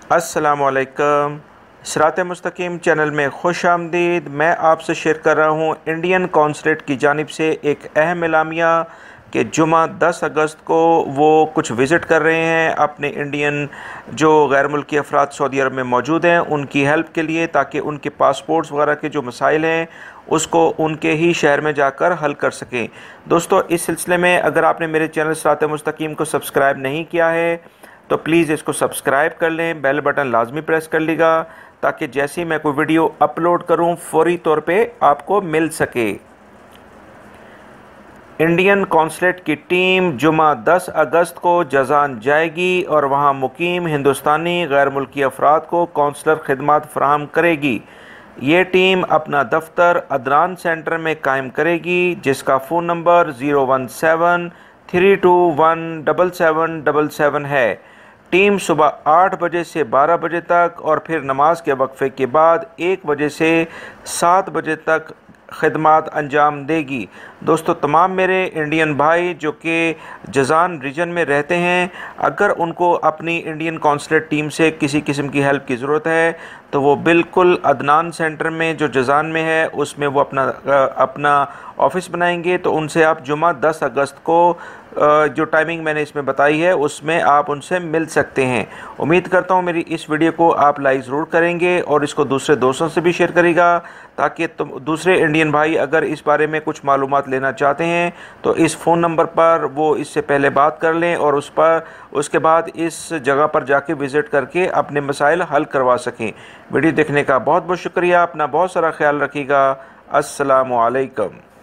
अस्सलामुअलैकुम। सिरात मुस्तकीम चैनल में खुश आमदीद। मैं आपसे शेयर कर रहा हूँ इंडियन कौंसलेट की जानिब से एक अहम एलामिया कि जुमा 10 अगस्त को वो कुछ विज़िट कर रहे हैं अपने इंडियन जो गैर मुल्की अफराद सऊदी अरब में मौजूद हैं उनकी हेल्प के लिए, ताकि उनके पासपोर्ट्स वगैरह के जो मसाइल हैं उसको उनके ही शहर में जाकर हल कर सकें। दोस्तों, इस सिलसिले में अगर आपने मेरे चैनल सिरात मुस्तकीम को सब्सक्राइब नहीं किया है तो प्लीज़ इसको सब्सक्राइब कर लें, बेल बटन लाजमी प्रेस कर लीजिएगा ताकि जैसे ही मैं कोई वीडियो अपलोड करूं फौरी तौर पे आपको मिल सके। इंडियन कौंसलेट की टीम जुमा 10 अगस्त को जज़ान जाएगी और वहां मुकीम हिंदुस्तानी गैर मुल्की अफराद को कौंसलर खिदमत फराहम करेगी। ये टीम अपना दफ्तर अदरान सेंटर में कायम करेगी, जिसका फ़ोन नंबर 017-321-7777 है। टीम सुबह 8 बजे से 12 बजे तक और फिर नमाज के वक्फे के बाद 1 बजे से 7 बजे तक खिदमत अंजाम देगी। दोस्तों, तमाम मेरे इंडियन भाई जो कि जज़ान रीजन में रहते हैं, अगर उनको अपनी इंडियन कौंसलेट टीम से किसी किस्म की हेल्प की ज़रूरत है तो वो बिल्कुल अदनान सेंटर में जो जज़ान में है उसमें वो अपना ऑफ़िस बनाएंगे। तो उनसे आप जुमा 10 अगस्त को जो टाइमिंग मैंने इसमें बताई है उसमें आप उनसे मिल सकते हैं। उम्मीद करता हूँ मेरी इस वीडियो को आप लाइक ज़रूर करेंगे और इसको दूसरे दोस्तों से भी शेयर करेगा, ताकि दूसरे इंडियन भाई अगर इस बारे में कुछ मालूमात लेना चाहते हैं तो इस फ़ोन नंबर पर वो इससे पहले बात कर लें और उसके बाद इस जगह पर जाके विज़िट करके अपने मसाइल हल करवा सकें। वीडियो देखने का बहुत बहुत शुक्रिया। अपना बहुत सारा ख्याल रखिएगा। अस्सलामु अलैकुम।